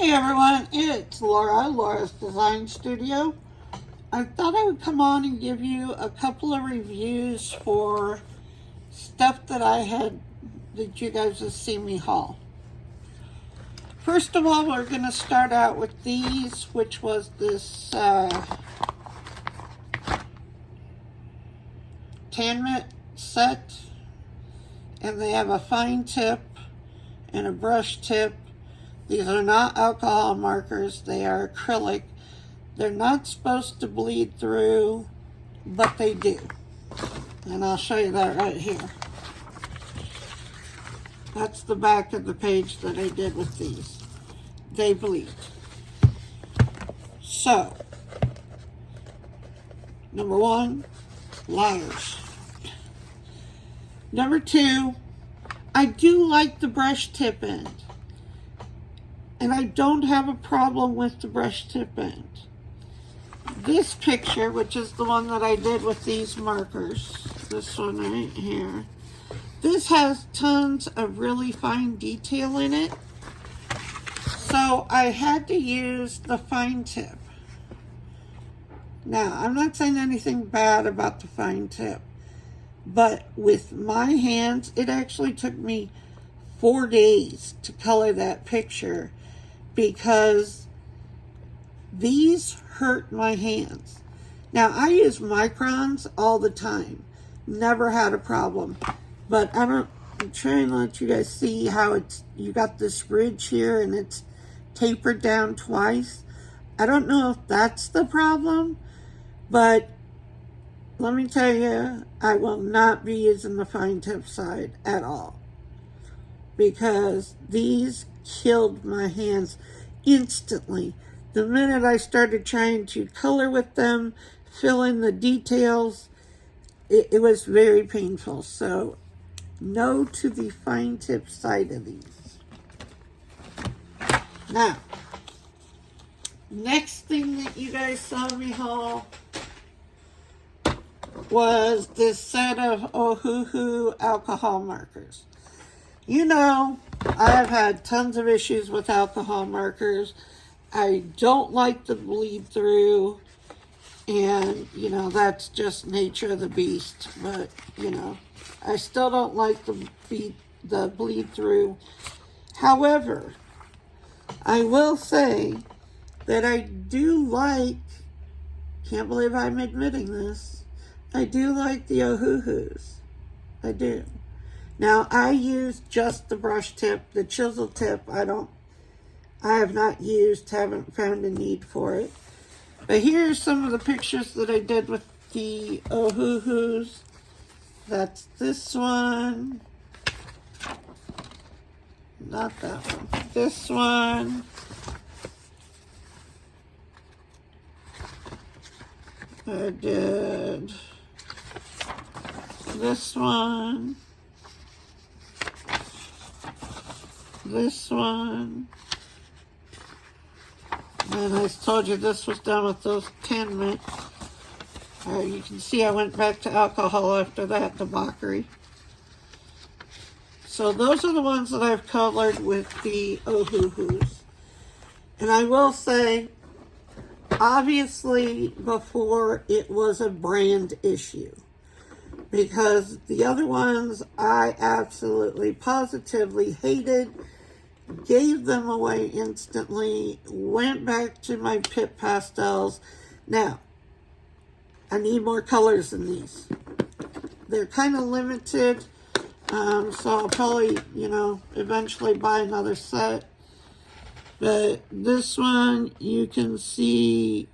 Hey everyone, it's Laura's Design Studio. I thought I would come on and give you a couple of reviews for stuff that you guys have seen me haul. First of all, we're going to start out with these, which was this Temu set, and they have a fine tip and a brush tip. These are not alcohol markers, they are acrylic. They're not supposed to bleed through, but they do. And I'll show you that right here. That's the back of the page that I did with these. They bleed. So, number one, liars. Number two, I do like the brush tip end. And I don't have a problem with the brush tip end. This picture, which is the one that I did with these markers, this one right here, this has tons of really fine detail in it. So I had to use the fine tip. Now, I'm not saying anything bad about the fine tip, but with my hands, it actually took me 4 days to color that picture, because these hurt my hands. Now, I use microns all the time. Never had a problem. But I'm trying to let you guys see how you got this ridge here and it's tapered down twice. I don't know if that's the problem, but let me tell you, I will not be using the fine tip side at all, because these killed my hands instantly. The minute I started trying to color with them, fill in the details, it was very painful. So, no to the fine tip side of these. Now, next thing that you guys saw me haul was this set of Ohuhu alcohol markers. You know, I've had tons of issues with alcohol markers. I don't like the bleed through, and, you know, that's just nature of the beast. But, you know, I still don't like the bleed through. However, I will say that I do like, can't believe I'm admitting this, I do like the Ohuhus. I do. Now, I use just the brush tip, the chisel tip. I have not used, haven't found a need for it. But here are some of the pictures that I did with the Ohuhus. That's this one. Not that one. This one. I did this one. This one. And I told you this was done with those Temu. You can see I went back to alcohol after that, debauchery. So those are the ones that I've colored with the Ohuhus. And I will say, obviously before it was a brand issue, because the other ones I absolutely positively hated, gave them away instantly, went back to my Pip Pastels. Now, I need more colors than these. They're kind of limited, so I'll probably, you know, eventually buy another set. But this one, you can see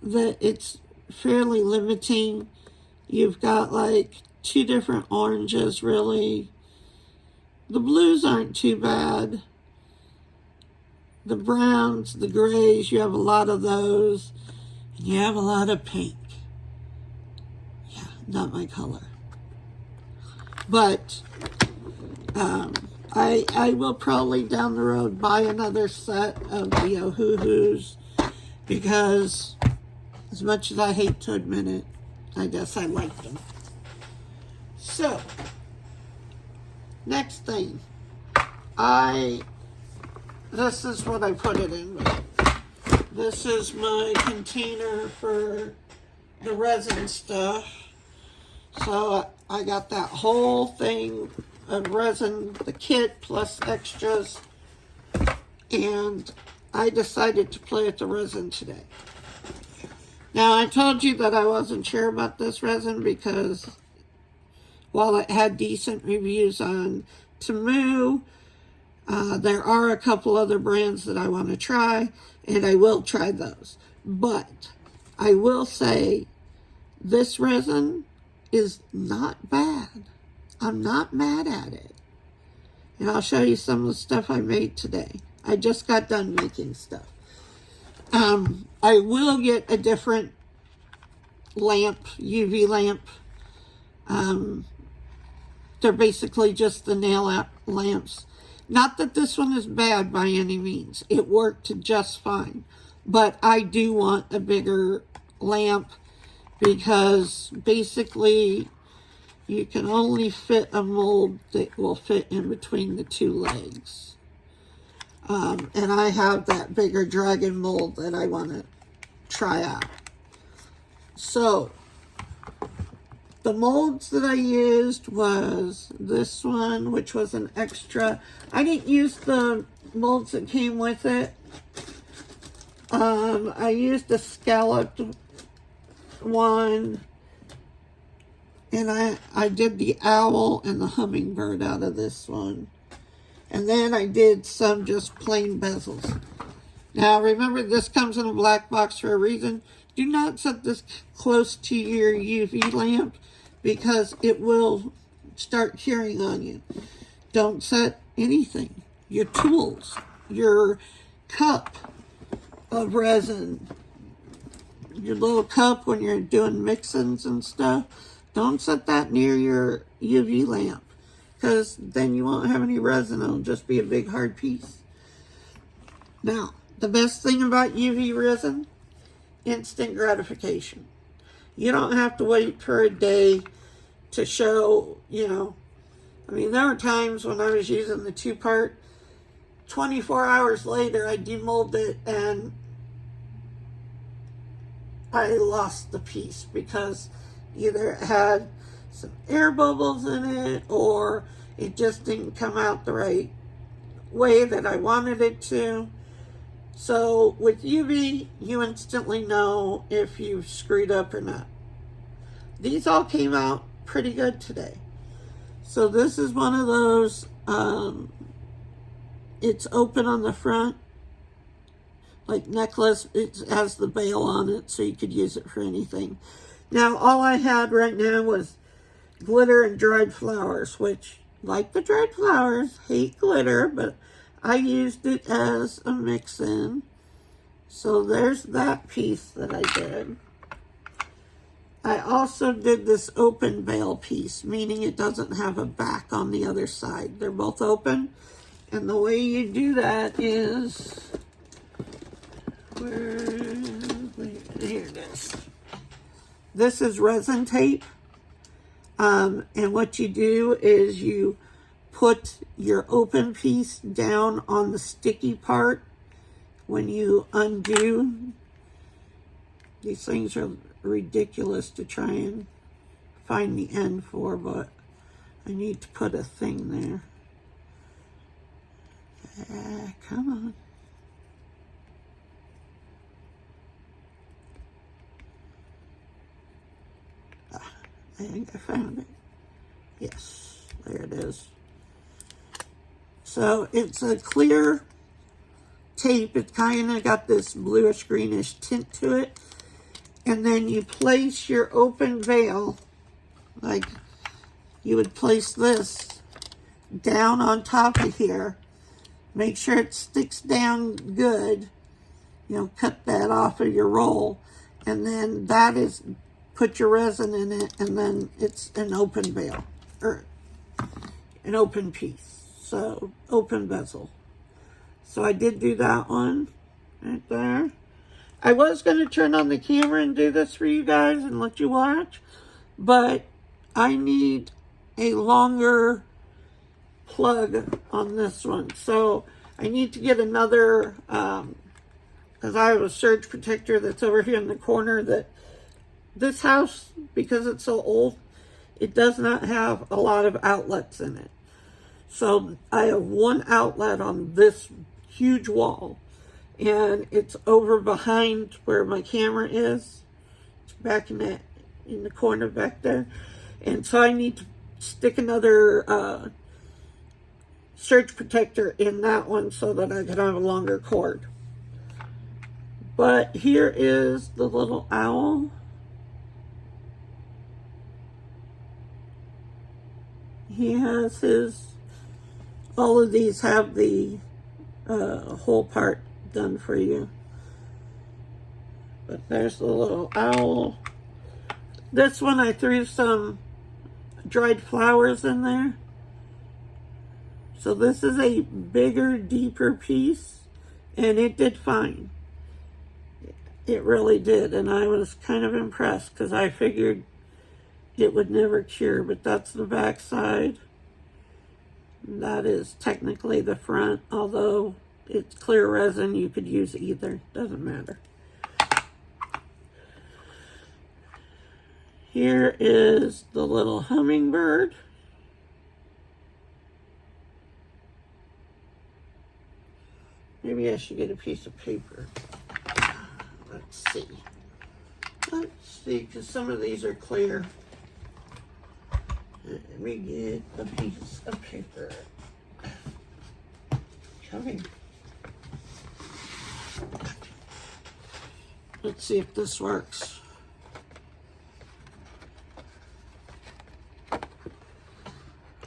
that it's fairly limiting. You've got like 2 different oranges, really. The blues aren't too bad. The browns, the grays, you have a lot of those. And you have a lot of pink. Yeah, not my color. But I will probably down the road buy another set of the Ohuhus, because as much as I hate to admit it, I guess I like them. So, next thing, I this is what I put it in. This is my container for the resin stuff. So I got that whole thing of resin, the kit plus extras, and I decided to play with the resin today. Now, I told you that I wasn't sure about this resin because while it had decent reviews on Temu, there are a couple other brands that I want to try, and I will try those. But I will say this resin is not bad. I'm not mad at it. And I'll show you some of the stuff I made today. I just got done making stuff. I will get a different lamp, UV lamp. They're basically just the nail lamps. Not that this one is bad by any means. It worked just fine. But I do want a bigger lamp because basically you can only fit a mold that will fit in between the two legs. And I have that bigger dragon mold that I want to try out. So, the molds that I used was this one, which was an extra. I didn't use the molds that came with it. I used a scalloped one. And I did the owl and the hummingbird out of this one. And then I did some just plain bezels. Now, remember, this comes in a black box for a reason. Do not set this close to your UV lamp because it will start curing on you. Don't set anything. Your tools, your cup of resin, your little cup when you're doing mix-ins and stuff, don't set that near your UV lamp because then you won't have any resin. It'll just be a big hard piece. Now, the best thing about UV resin, instant gratification. You don't have to wait for a day to show, you know. I mean, there were times when I was using the 2-part, 24 hours later, I demolded it and I lost the piece because either it had some air bubbles in it or it just didn't come out the right way that I wanted it to. So with UV, you instantly know if you've screwed up or not. These all came out pretty good today. So this is one of those, it's open on the front, like necklace. It has the bail on it so you could use it for anything. Now, all I had right now was glitter and dried flowers, which, like the dried flowers, hate glitter, but I used it as a mix-in. So there's that piece that I did. I also did this open bail piece, meaning it doesn't have a back on the other side. They're both open. And the way you do that is, here it is. This is resin tape. And what you do is you put your open piece down on the sticky part when you undo. These things are ridiculous to try and find the end for, but I need to put a thing there. Come on. I think I found it. Yes, there it is. So it's a clear tape. It's kind of got this bluish greenish tint to it. And then you place your open veil, like you would place this down on top of here. Make sure it sticks down good. You know, cut that off of your roll. And then that is, put your resin in it, and then it's an open veil, or an open piece. So, open bezel. So I did do that one right there. I was going to turn on the camera and do this for you guys and let you watch, but I need a longer plug on this one. So I need to get another, because I have a surge protector that's over here in the corner that this house, because it's so old, it does not have a lot of outlets in it. So I have one outlet on this huge wall, and it's over behind where my camera is. It's back in the corner back there. And so I need to stick another surge protector in that one so that I can have a longer cord. But here is the little owl. He has his, all of these have the whole part done for you. But there's the little owl. This one I threw some dried flowers in there. So this is a bigger, deeper piece, and it did fine. It really did, and I was kind of impressed because I figured it would never cure, but that's the back side. That is technically the front, although it's clear resin, you could use either, doesn't matter. Here is the little hummingbird. Maybe I should get a piece of paper. Let's see. Let's see, because some of these are clear. Let me get a piece of paper. Okay. Let's see if this works. I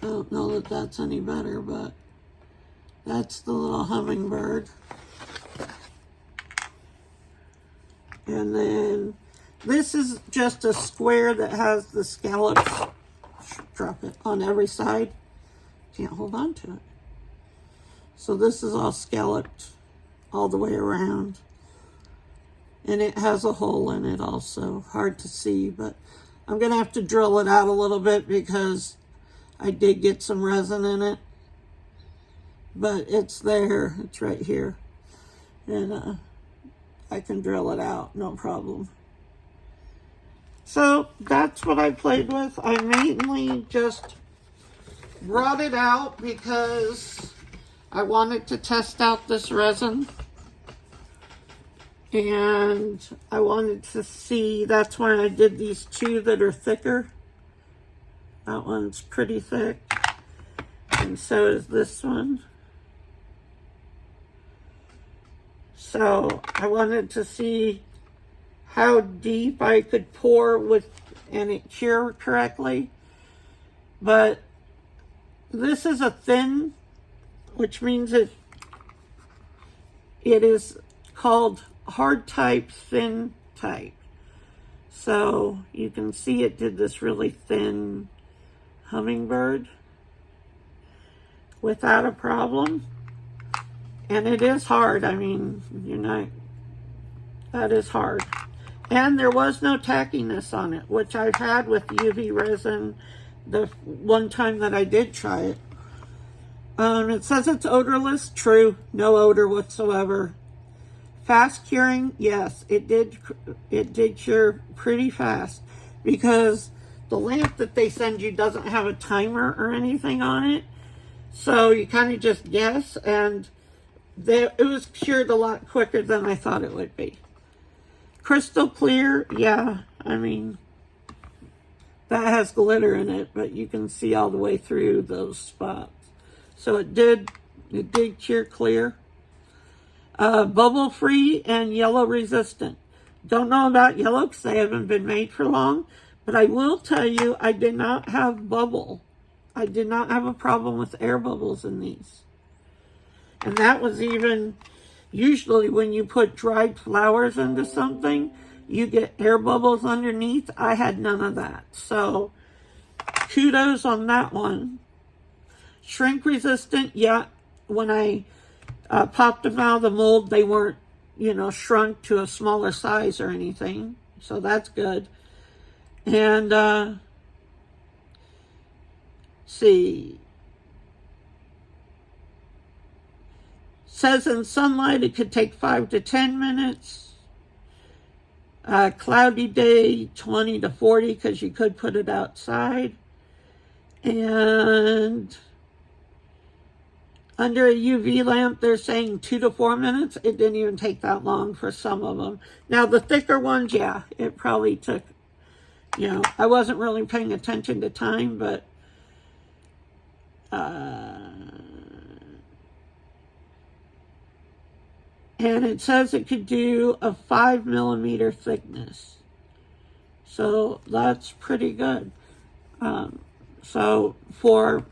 don't know that that's any better, but that's the little hummingbird. And then this is just a square that has the scallops, drop it, on every side. Can't hold on to it. So this is all scalloped all the way around. And it has a hole in it also. Hard to see, but I'm going to have to drill it out a little bit because I did get some resin in it. But it's there. It's right here. And I can drill it out, no problem. So that's what I played with. I mainly just brought it out because I wanted to test out this resin. And I wanted to see, that's why I did these two that are thicker. That one's pretty thick. And so is this one. So I wanted to see how deep I could pour with and it cure correctly. But this is a thin, which means it is called hard type, thin type. So you can see it did this really thin hummingbird without a problem. And it is hard. I mean, that is hard. And there was no tackiness on it, which I've had with UV resin the one time that I did try it. It says it's odorless. True. No odor whatsoever. Fast curing. Yes, it did cure pretty fast because the lamp that they send you doesn't have a timer or anything on it. So you kind of just guess, and it was cured a lot quicker than I thought it would be. Crystal clear, yeah, I mean, that has glitter in it, but you can see all the way through those spots. So it did cure clear. Bubble free and yellow resistant. Don't know about yellow because they haven't been made for long, but I will tell you I did not have bubble. I did not have a problem with air bubbles in these. And that was even, usually when you put dried flowers into something, you get air bubbles underneath. I had none of that. So kudos on that one. Shrink resistant, yeah. When I popped them out of the mold, they weren't, shrunk to a smaller size or anything. So that's good. And see, Says in sunlight it could take 5 to 10 minutes. Cloudy day, 20 to 40, because you could put it outside. And under a UV lamp, they're saying 2 to 4 minutes. It didn't even take that long for some of them. Now, the thicker ones, yeah, it probably took, you know, I wasn't really paying attention to time, but and it says it could do a 5 millimeter thickness. So that's pretty good. So for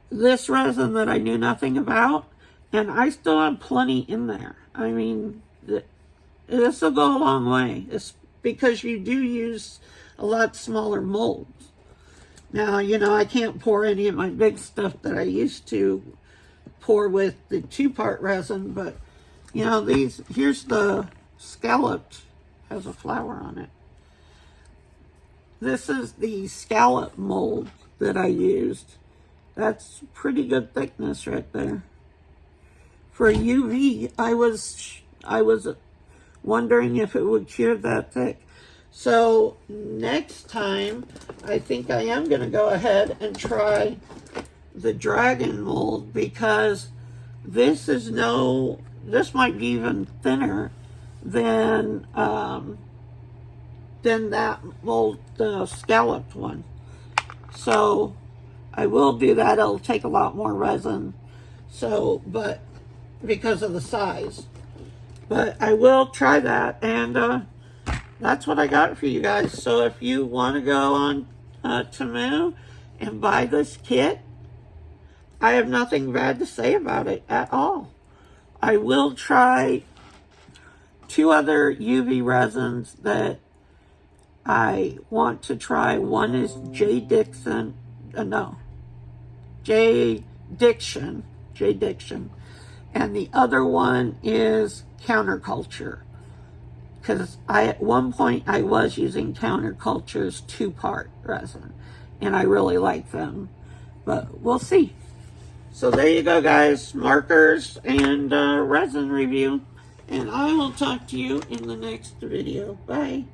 this resin that I knew nothing about, and I still have plenty in there. I mean, this will go a long way. It's because you do use a lot smaller molds. Now, you know, I can't pour any of my big stuff that I used to pour with the 2-part resin, but, you know, these, here's the scalloped, has a flower on it. This is the scallop mold that I used. That's pretty good thickness right there. For UV, I was wondering if it would cure that thick. So next time, I think I am going to go ahead and try the dragon mold, because this is this might be even thinner than that mold, the scalloped one. So I will do that. It'll take a lot more resin, so, but because of the size. But I will try that, and that's what I got for you guys. So if you want to go on Temu and buy this kit, I have nothing bad to say about it at all. I will try 2 other UV resins that I want to try. One is J. Diction, and the other one is Counterculture. Because at one point I was using Counterculture's 2-part resin, and I really like them. But we'll see. So there you go, guys. Markers and resin review. And I will talk to you in the next video. Bye.